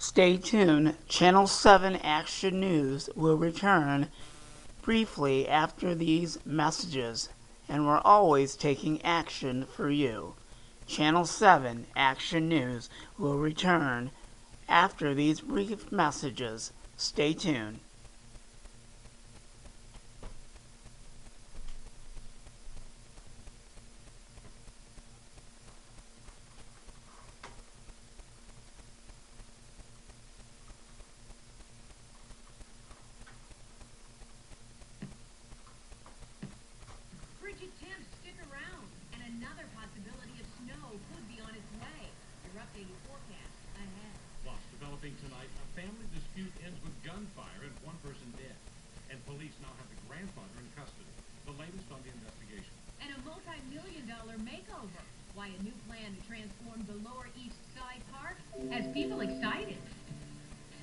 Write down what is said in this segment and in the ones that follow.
Stay tuned. Channel 7 Action News will return briefly after these messages, and we're always taking action for you. Channel 7 Action News will return after these brief messages. Stay tuned. Frigid temps stick around, and another possibility of snow could be on its way. Your updated forecast ahead. Plus, developing tonight, a family dispute ends with gunfire and one person dead. And police now have the grandfather in custody. The latest on the investigation. And a multi-million-dollar makeover. Why a new plan to transform the Lower East Side Park has people excited.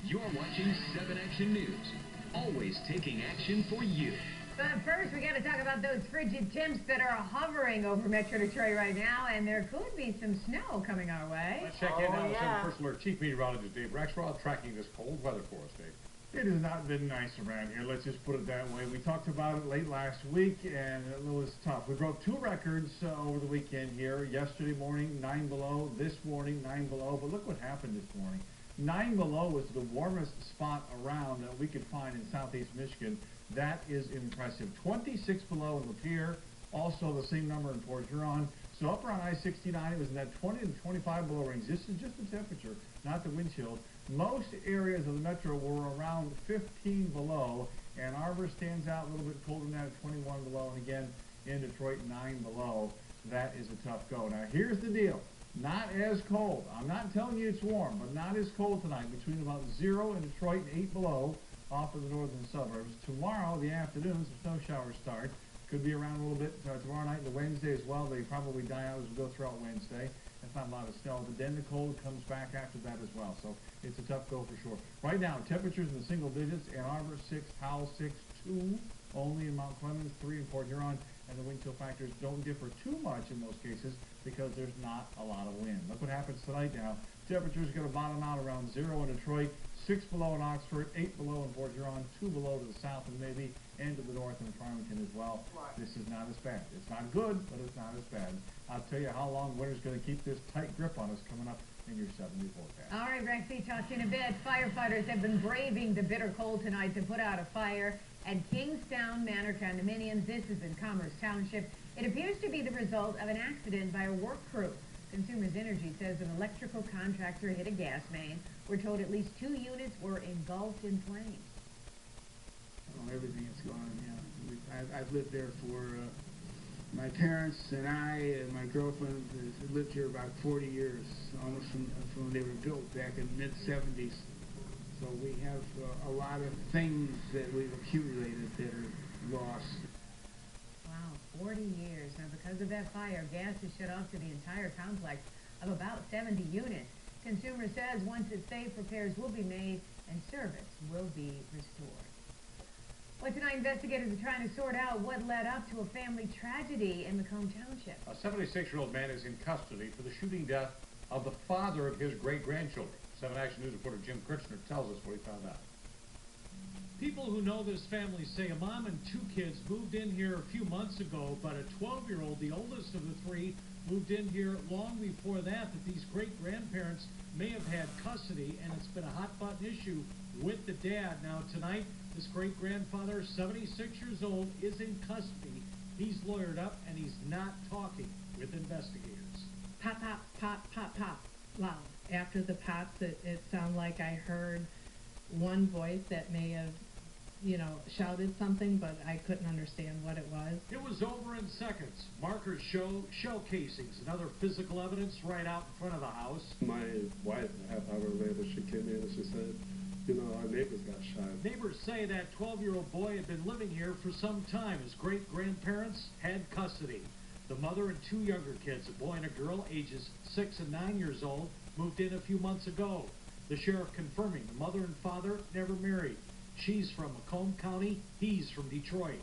You're watching 7 Action News, always taking action for you. But first, we got to talk about those frigid temps that are hovering over Metro Detroit right now, and there could be some snow coming our way. Let's check in now with some First Alert Chief Meteorologist Dave Rexroth tracking this cold weather for us, Dave. It has not been nice around here, let's just put it that way. We talked about it late last week, and it was tough. We broke 2 records over the weekend here. Yesterday morning, 9 below. This morning, 9 below. But look what happened this morning. 9 below was the warmest spot around that we could find in southeast Michigan. That is impressive. 26 below in Lapeer, also the same number in Port Huron. So up around I-69, it was in that 20 to 25 below range. This is just the temperature, not the wind chills. Most areas of the metro were around 15 below. Ann Arbor stands out a little bit colder than that at 21 below. And again, in Detroit, 9 below. That is a tough go. Now, here's the deal. Not as cold. I'm not telling you it's warm, but not as cold tonight. Between about 0 in Detroit and 8 below off of the northern suburbs. Tomorrow, the afternoon, some snow showers start. Could be around a little bit tomorrow night and the Wednesday as well. They probably die out as we go throughout Wednesday. That's not a lot of snow. But then the cold comes back after that as well. So it's a tough go for sure. Right now, temperatures in the single digits. Ann Arbor, 6. Howell, 6. 2. Only in Mount Clemens, 3 in Port Huron. And the wind chill factors don't differ too much in those cases because there's not a lot of wind. Look what happens tonight now. Temperatures are going to bottom out around 0 in Detroit, 6 below in Oxford, 8 below in Port Huron, 2 below to the south and maybe and to the north in Farmington as well. This is not as bad. It's not good, but it's not as bad. I'll tell you how long winter's going to keep this tight grip on us coming up in your 7-day forecast. All right, Rexy, talk to you in a bit. Firefighters have been braving the bitter cold tonight to put out a fire at Kingstown Manor condominiums. This is in Commerce Township. It appears to be the result of an accident by a work crew. Consumers Energy says an electrical contractor hit a gas main. We're told at least 2 units were engulfed in flames. Oh, everything is gone, yeah. I've lived there for, my parents and I and my girlfriend have lived here about 40 years, almost from when they were built back in the mid-70s. So we have a lot of things that we've accumulated that are lost. Wow, 40 years. Now, because of that fire, gas is shut off to the entire complex of about 70 units. Consumer says once it's safe, repairs will be made and service will be restored. Well, tonight, investigators are trying to sort out what led up to a family tragedy in Macomb Township. A 76-year-old man is in custody for the shooting death of the father of his great-grandchildren. 7 Action News reporter Jim Kirchner tells us what he found out. People who know this family say a mom and 2 kids moved in here a few months ago, but a 12-year-old, the oldest of the 3, moved in here long before that these great-grandparents may have had custody, and it's been a hot-button issue with the dad. Now, tonight, this great-grandfather, 76 years old, is in custody. He's lawyered up, and he's not talking with investigators. Pop, pop, pop, pop, pop, loud. After the pops, it sounded like I heard one voice that may have, shouted something, but I couldn't understand what it was. It was over in seconds. Markers show shell casings and other physical evidence right out in front of the house. My wife, half hour later, she came in and she said, our neighbors got shot. Neighbors say that 12-year-old boy had been living here for some time. His great-grandparents had custody. The mother and 2 younger kids, a boy and a girl, ages 6 and 9 years old, moved in a few months ago. The sheriff confirming the mother and father never married. She's from Macomb County, he's from Detroit.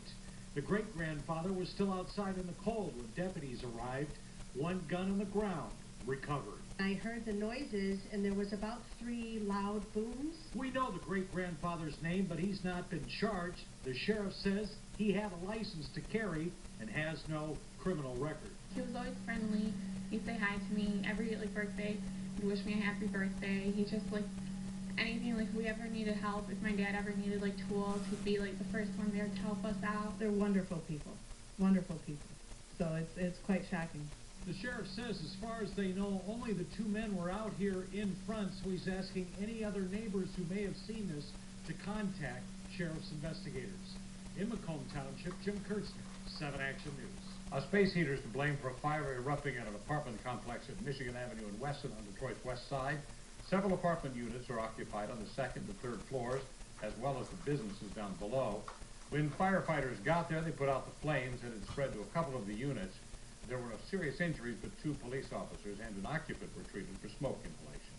The great-grandfather was still outside in the cold when deputies arrived. 1 gun on the ground recovered. I heard the noises, and there was about 3 loud booms. We know the great-grandfather's name, but he's not been charged. The sheriff says he had a license to carry and has no criminal record. He was always friendly. He'd say hi to me every birthday. He'd wish me a happy birthday. He just anything, if we ever needed help, if my dad ever needed tools, he'd be the first one there to help us out. They're wonderful people. Wonderful people. So it's quite shocking. The sheriff says, as far as they know, only the 2 men were out here in front, so he's asking any other neighbors who may have seen this to contact sheriff's investigators. In Macomb Township, Jim Kurtzner, 7 Action News. A space heater is to blame for a fire erupting at an apartment complex at Michigan Avenue in Weston on Detroit's west side. Several apartment units are occupied on the 2nd and 3rd floors, as well as the businesses down below. When firefighters got there, they put out the flames, and it spread to a couple of the units. There were no serious injuries, but 2 police officers and an occupant were treated for smoke inhalation.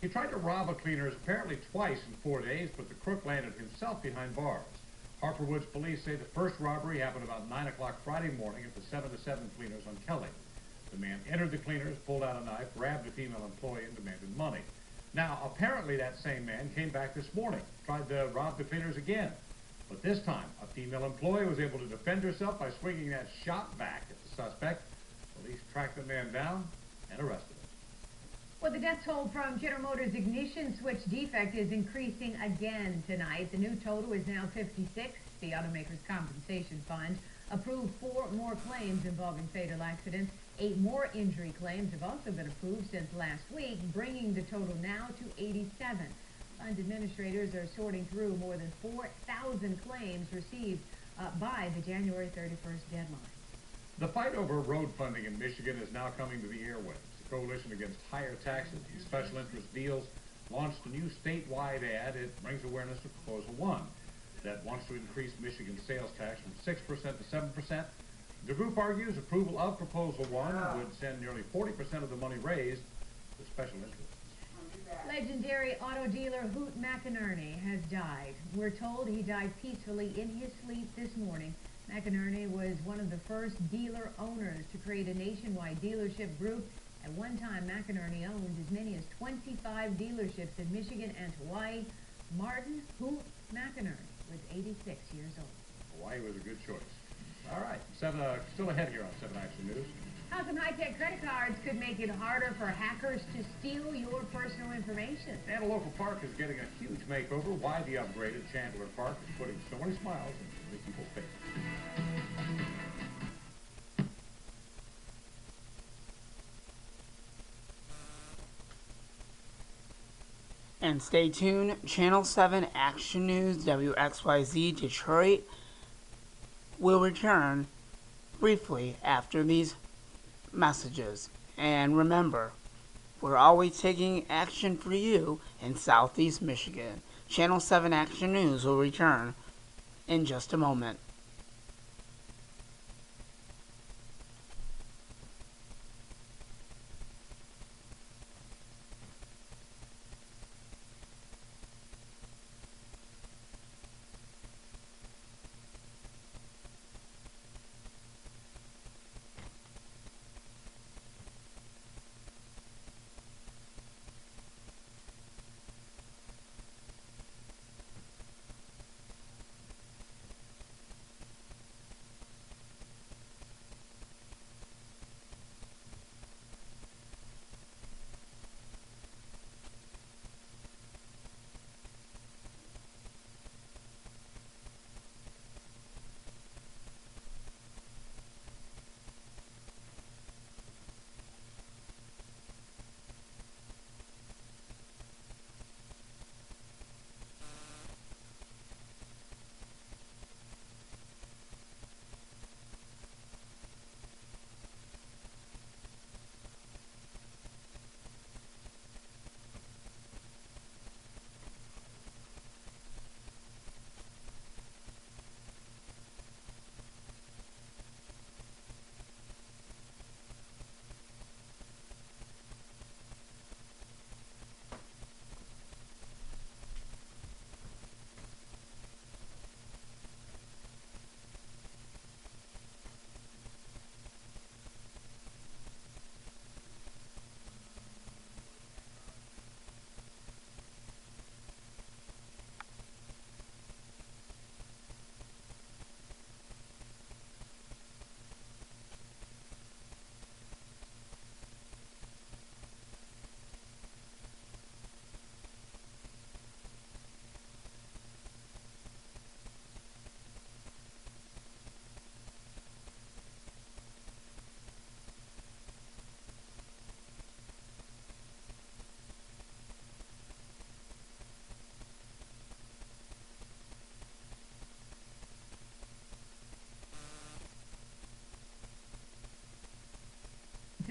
He tried to rob a cleaners apparently twice in 4 days, but the crook landed himself behind bars. Harper Woods police say the first robbery happened about 9 o'clock Friday morning at the 7 to 7 cleaners on Kelly. The man entered the cleaners, pulled out a knife, grabbed a female employee, and demanded money. Now, apparently that same man came back this morning, tried to rob the cleaners again. But this time, a female employee was able to defend herself by swinging that shot back at the suspect. Police tracked the man down and arrested him. Well, the death toll from General Motors ignition switch defect is increasing again tonight. The new total is now 56. The automaker's compensation fund approved 4 more claims involving fatal accidents. 8 more injury claims have also been approved since last week, bringing the total now to 87. Fund administrators are sorting through more than 4,000 claims received by the January 31st deadline. The fight over road funding in Michigan is now coming to the airwaves. The Coalition Against Higher Taxes and Special Interest Deals launched a new statewide ad. It brings awareness to Proposal 1 that wants to increase Michigan's sales tax from 6% to 7%. The group argues approval of Proposal 1 would send nearly 40% of the money raised to special interests. Legendary auto dealer Hoot McInerney has died. We're told he died peacefully in his sleep this morning. McInerney was one of the first dealer owners to create a nationwide dealership group. At one time, McInerney owned as many as 25 dealerships in Michigan and Hawaii. Martin Hoot McInerney was 86 years old. Hawaii was a good choice. All right, still ahead here on 7 Action News. How some high-tech credit cards could make it harder for hackers to steal your personal information. And a local park is getting a huge makeover. Why the upgraded Chandler Park is putting so many smiles into people's faces. And stay tuned, Channel 7 Action News, WXYZ Detroit will return briefly after these messages. And remember, we're always taking action for you in Southeast Michigan. Channel 7 Action News will return in just a moment.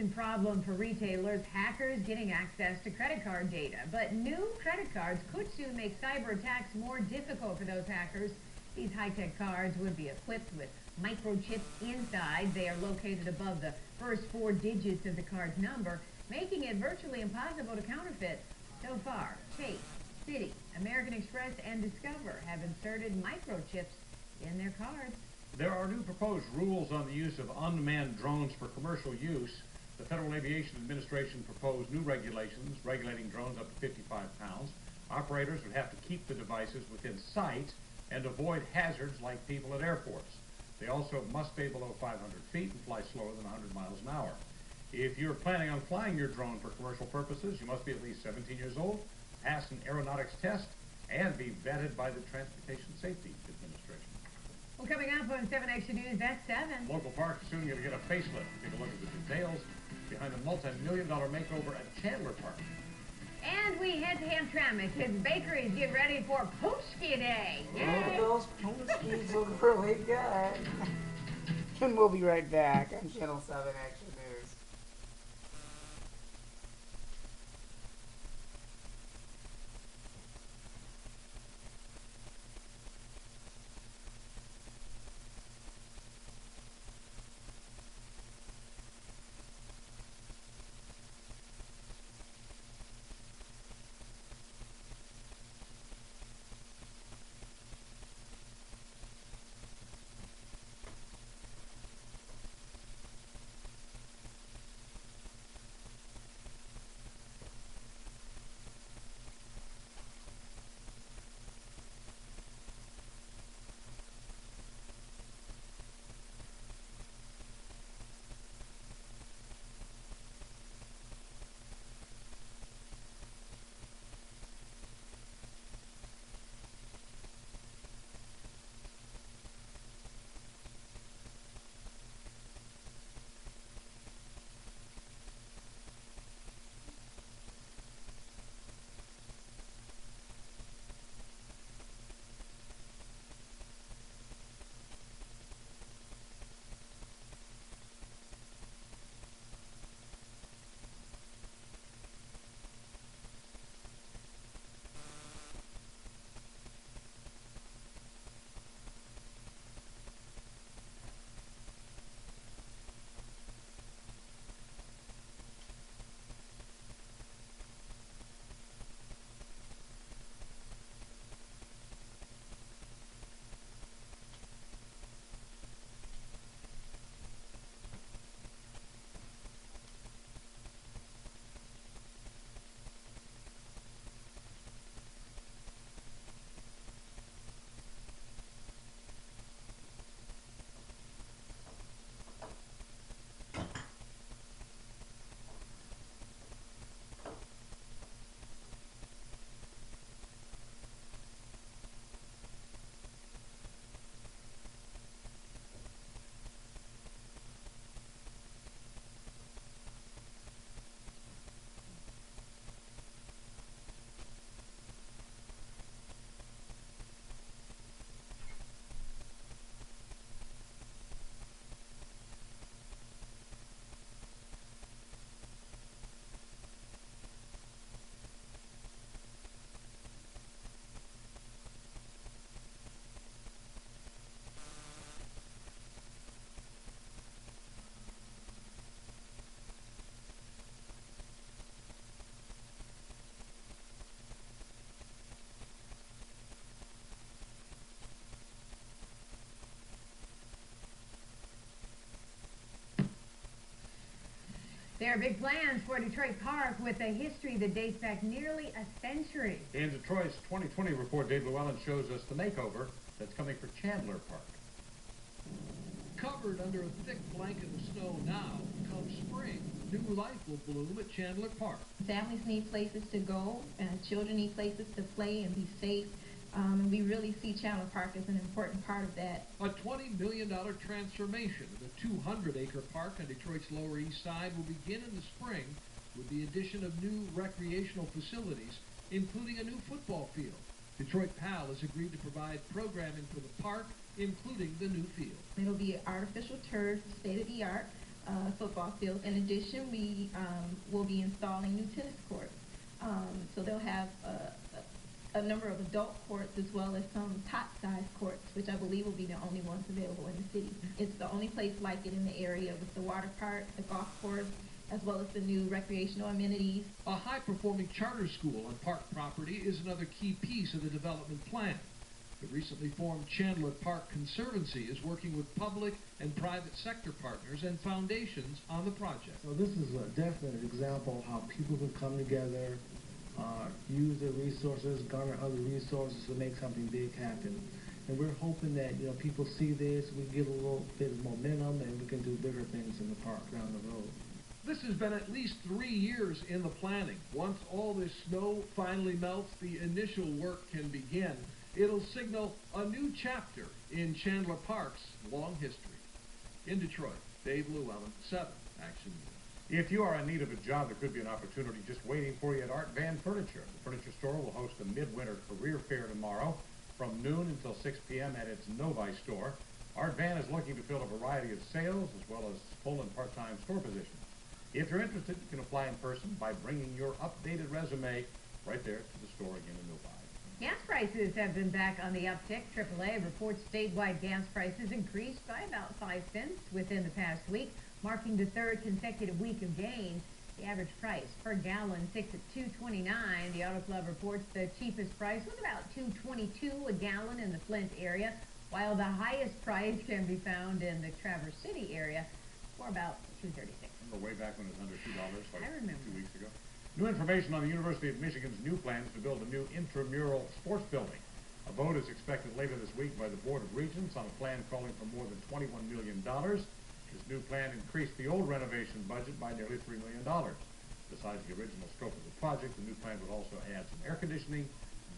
constant problem for retailers, hackers getting access to credit card data. But new credit cards could soon make cyber attacks more difficult for those hackers. These high-tech cards would be equipped with microchips inside. They are located above the first 4 digits of the card's number, making it virtually impossible to counterfeit. So far, Chase, Citi, American Express, and Discover have inserted microchips in their cards. There are new proposed rules on the use of unmanned drones for commercial use. The Federal Aviation Administration proposed new regulations regulating drones up to 55 pounds. Operators would have to keep the devices within sight and avoid hazards like people at airports. They also must stay below 500 feet and fly slower than 100 miles an hour. If you're planning on flying your drone for commercial purposes, you must be at least 17 years old, pass an aeronautics test, and be vetted by the Transportation Safety Administration. Well, coming up on 7 Action News at 7. Local parks are soon going to get a facelift. Take a look at the details behind a multi-million-dollar makeover at Chandler Park. And we head to Hamtramck as bakeries get ready for Poshki Day. Yay! Those Poshkis look really good. And we'll be right back on Channel 7 Action News. There are big plans for Detroit Park with a history that dates back nearly a century. In Detroit's 2020 report, Dave Llewellyn shows us the makeover that's coming for Chandler Park. Covered under a thick blanket of snow now, come spring, new life will bloom at Chandler Park. Families need places to go, and children need places to play and be safe. And we really see Chandler Park as an important part of that. A $20 million transformation of the 200-acre park on Detroit's Lower East Side will begin in the spring with the addition of new recreational facilities, including a new football field. Detroit PAL has agreed to provide programming for the park, including the new field. It'll be artificial turf, state-of-the-art. football fields. In addition, we will be installing new tennis courts. So they'll have a number of adult courts as well as some top-size courts, which I believe will be the only ones available in the city. It's the only place like it in the area with the water park, the golf course, as well as the new recreational amenities. A high-performing charter school on park property is another key piece of the development plan. The recently formed Chandler Park Conservancy is working with public and private sector partners and foundations on the project. So this is a definite example of how people can come together, use their resources, garner other resources to make something big happen. And we're hoping that, you know, people see this, we get a little bit of momentum, and we can do bigger things in the park down the road. This has been at least 3 years in the planning. Once all this snow finally melts, the initial work can begin. It'll signal a new chapter in Chandler Park's long history. In Detroit, Dave Llewellyn, 7 Action News. If you are in need of a job, there could be an opportunity just waiting for you at Art Van Furniture. The furniture store will host a midwinter career fair tomorrow from noon until 6 p.m. at its Novi store. Art Van is looking to fill a variety of sales as well as full and part-time store positions. If you're interested, you can apply in person by bringing your updated resume right there to the store again in Novi. Gas prices have been back on the uptick. AAA reports statewide gas prices increased by about 5 cents within the past week, marking the 3rd consecutive week of gains. The average price per gallon sits at $2.29. The Auto Club reports the cheapest price was about $2.22 a gallon in the Flint area, while the highest price can be found in the Traverse City area for about $2.36. Remember way back when it was under $2, like I remember. 2 weeks ago? New information on the University of Michigan's new plans to build a new intramural sports building. A vote is expected later this week by the Board of Regents on a plan calling for more than $21 million. This new plan increased the old renovation budget by nearly $3 million. Besides the original scope of the project, the new plan would also add some air conditioning,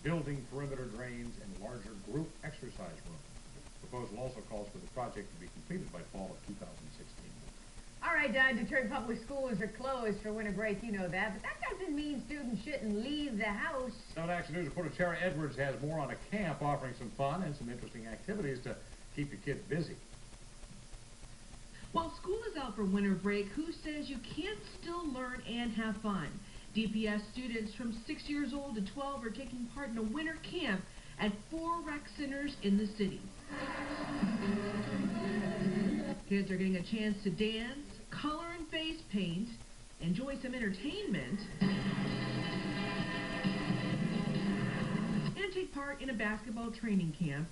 building perimeter drains, and larger group exercise rooms. The proposal also calls for the project to be completed by fall of 2016. All right, Detroit Public Schools are closed for winter break, you know that, but that doesn't mean students shouldn't leave the house. 7 Action News reporter Tara Edwards has more on a camp offering some fun and some interesting activities to keep your kids busy. While school is out for winter break, who says you can't still learn and have fun? DPS students from 6 years old to 12 are taking part in a winter camp at 4 rec centers in the city. Kids are getting a chance to dance, color and face paint, enjoy some entertainment, and take part in a basketball training camp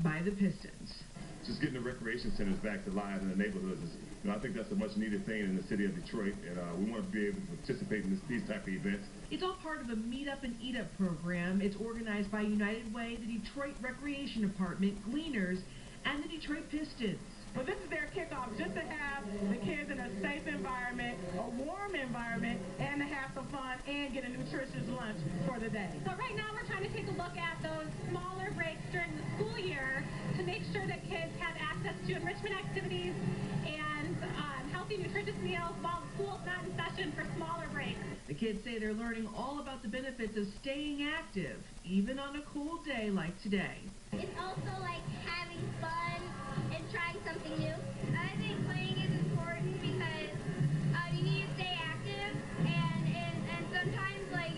by the Pistons. Just getting the recreation centers back to life in the neighborhoods is, I think that's a much needed thing in the city of Detroit, and we want to be able to participate in these type of events. It's all part of a Meet Up and Eat Up program. It's organized by United Way, the Detroit Recreation Department, Gleaners, and the Detroit Pistons. Well, this is their kickoff, just to have the kids in a safe environment, a warm environment, and to have some fun and get a nutritious lunch for the day. So right now we're trying to take a look at those smaller breaks during the school year to make sure that kids have access to enrichment activities and healthy, nutritious meals while school's not in session for smaller breaks. The kids say they're learning all about the benefits of staying active, even on a cold day like today. It's also like having fun and trying something new. I think playing is important because you need to stay active, and sometimes like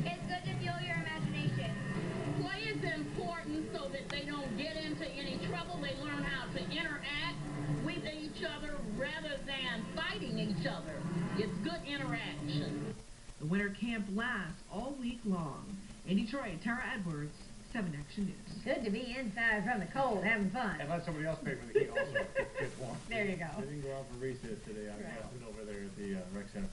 it's good to fuel your imagination. Play is important so that they don't get into any trouble. They learn how to interact with each other rather than fighting each other. It's good interaction. The winter camp lasts all week long. In Detroit, Tara Edwards, 7 Action News. Good to be inside from the cold, having fun. And let somebody else pay for the heat also if kids want. There you go. They didn't go out for recess today. I got it over there at the rec center.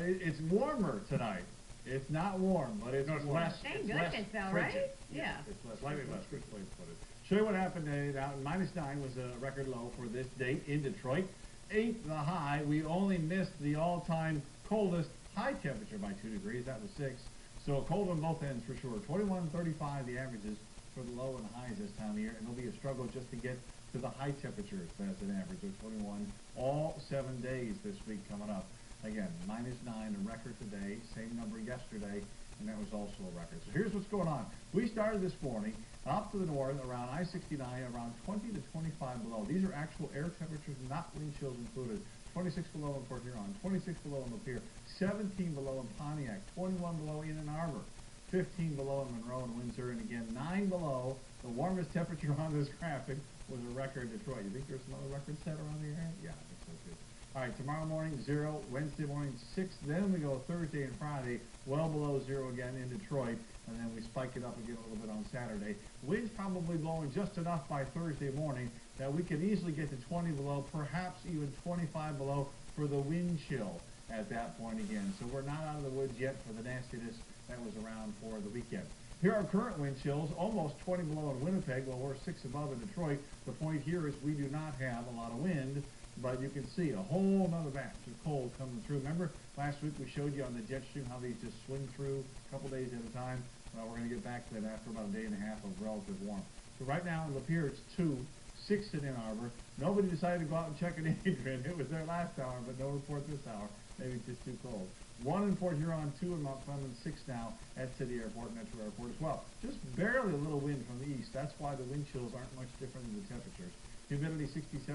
It's warmer tonight. It's not warm, but it's warm. less. Thank It's less goodness, though, frigid. right? Yeah. It's less Slightly frigid. less, good place to put it. Show you what happened today. Out -9 was a record low for this date in Detroit. 8 the high. We only missed the all-time coldest high temperature by 2 degrees. That was 6. So cold on both ends for sure. 21 and 35 the averages for the low and the highs this time of year. And it'll be a struggle just to get to the high temperatures as an average of 21 all 7 days this week coming up. Again, -9, a record today. Same number yesterday. and that was also a record. So here's what's going on. We started this morning up to the north around I-69, around 20 to 25 below. These are actual air temperatures, not wind chills included. 26 below in Port Huron, 26 below in Lapeer, 17 below in Pontiac, 21 below in Ann Arbor, 15 below in Monroe and Windsor, and again 9 below. The warmest temperature on this graphic was a record in Detroit. You think there's some other records set around the area? Yeah, I think so too. All right, tomorrow morning 0, Wednesday morning 6, then we go Thursday and Friday well below 0 again in Detroit, and then we spike it up again a little bit on Saturday. Winds probably blowing just enough by Thursday morning that we can easily get to 20 below, perhaps even 25 below for the wind chill at that point again. So we're not out of the woods yet for the nastiness that was around for the weekend. Here are current wind chills, almost 20 below in Winnipeg, while we're 6 above in Detroit. The point here is we do not have a lot of wind, but you can see a whole nother batch of cold coming through. Remember, last week we showed you on the jet stream how these just swing through a couple days at a time? Well, we're going to get back to that after about a day and a half of relative warmth. So right now in Lapeer it's 2, 6 in Ann Arbor. Nobody decided to go out and check an Adrian. It was there last hour, but no report this hour. Maybe it's just too cold. 1 in Port Huron, 2 in Mount Clemens, 6 now at City Airport, Metro Airport as well. Just barely a little wind from the east. That's why the wind chills aren't much different than the temperatures. Humidity 67%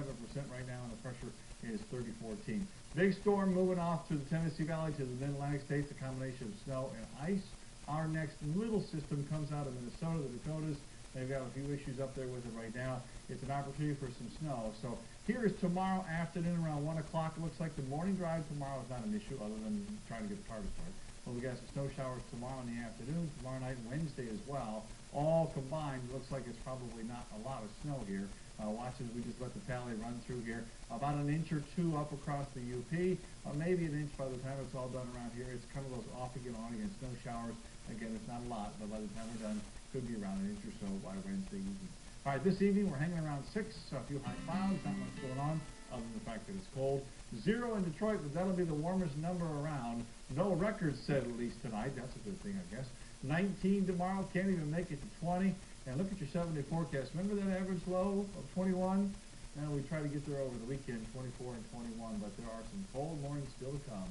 right now, and the pressure is 3014. Big storm moving off through the Tennessee Valley to the mid-Atlantic states, a combination of snow and ice. Our next little system comes out of Minnesota, the Dakotas. They've got a few issues up there with it right now. It's an opportunity for some snow. So here is tomorrow afternoon around 1 o'clock. It looks like the morning drive tomorrow is not an issue other than trying to get the car to start. But we got some snow showers tomorrow in the afternoon, tomorrow night and Wednesday as well. All combined, looks like it's probably not a lot of snow here. Watch as we just let the tally run through here. About an inch or 2 up across the UP, maybe an inch by the time it's all done around here. It's kind of those off-again, on-again snow showers. Again, it's not a lot, but by the time we're done, could be around an inch or so by Wednesday evening. All right, this evening we're hanging around 6, a few high clouds, not much going on, other than the fact that it's cold. 0 in Detroit, but that'll be the warmest number around. No records set at least tonight. That's a good thing, I guess. 19 tomorrow, can't even make it to 20. And look at your 7-day forecast. Remember that average low of 21? Now we try to get there over the weekend, 24 and 21, but there are some cold mornings still to come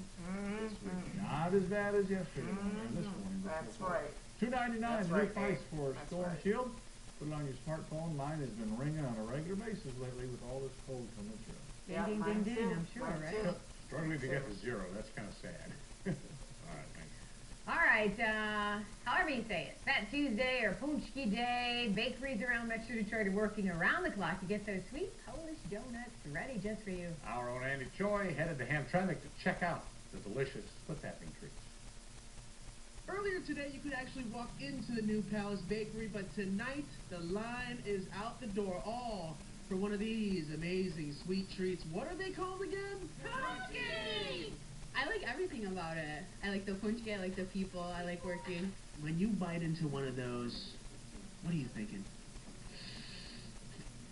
this week. Not as bad as yesterday or this morning. That's right. $2.99 new price for Storm right. Shield. Put it on your smartphone. Mine has been ringing on a regular basis lately with all this cold coming through. Ding, ding, ding, ding, I'm sure, right? Struggling to get to 0. That's kind of sad. All right, thanks. All right, however you say it, Fat Tuesday or Punchki Day, bakeries around Metro Detroit are working around the clock to get those sweet Polish donuts ready just for you. Our own Andy Choi headed to Hamtramck to check out the delicious split-tapping treats. Earlier today, you could actually walk into the New Palace Bakery, but tonight, the line is out the door, all for one of these amazing sweet treats. What are they called again? Punchki! I like everything about it. I like the punchki, I like the people, I like working. When you bite into one of those, what are you thinking?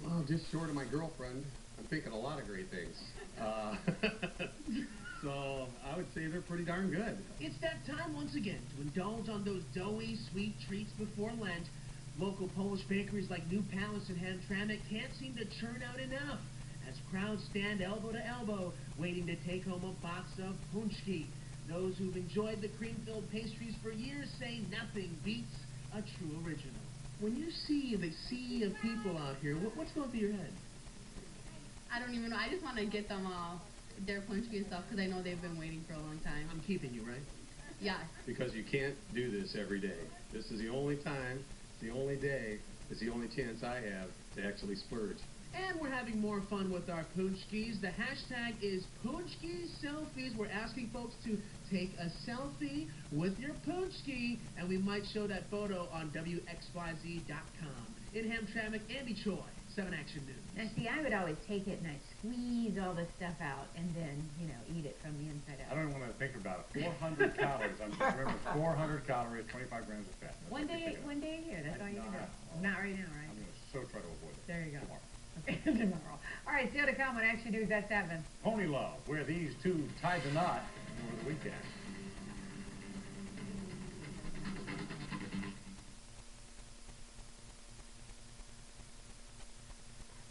Well, just short of my girlfriend, I'm thinking a lot of great things. So I would say they're pretty darn good. It's that time once again to indulge on those doughy, sweet treats before Lent. Local Polish bakeries like New Palace and Hamtramck can't seem to churn out enough, as crowds stand elbow to elbow, waiting to take home a box of punchki. Those who've enjoyed the cream-filled pastries for years say nothing beats a true original. When you see the sea of people out here, what's going through your head? I don't even know. I just want to get them all their punchki and stuff because I know they've been waiting for a long time. I'm keeping you, right? Yeah. Because you can't do this every day. This is the only time, the only day, it's the only chance I have to actually splurge. And we're having more fun with our punchkis. The hashtag is Punchki Selfies. We're asking folks to take a selfie with your punchki, and we might show that photo on WXYZ.com. In Hamtramck, Andy Choi, 7 Action News. Now, see, I would always take it and I'd squeeze all the stuff out and then, eat it from the inside out. I don't even want to think about it. 400 calories. Remember, 400 calories, 25 grams of fat. That's One day a year. That's all you can do. Not right now, right? I'm going to so try to avoid it. There you go. Tomorrow. Okay, tomorrow. All right, still to come on Action News at 7. Pony Love, where these two tied the knot over the weekend.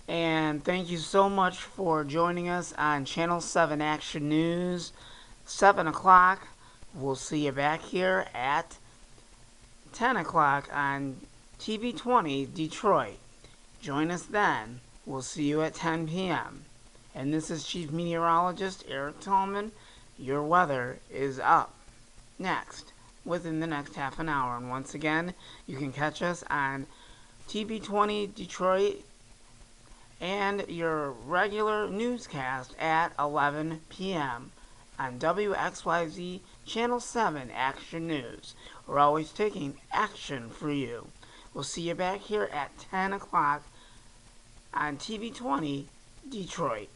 And thank you so much for joining us on Channel 7 Action News. 7 o'clock. We'll see you back here at 10 o'clock on TV20 Detroit. Join us then. We'll see you at 10 p.m. And this is Chief Meteorologist Eric Tallman. Your weather is up next, within the next half an hour. And once again, you can catch us on TV20 Detroit and your regular newscast at 11 p.m. on WXYZ Channel 7 Action News. We're always taking action for you. We'll see you back here at 10 o'clock on TV20 Detroit.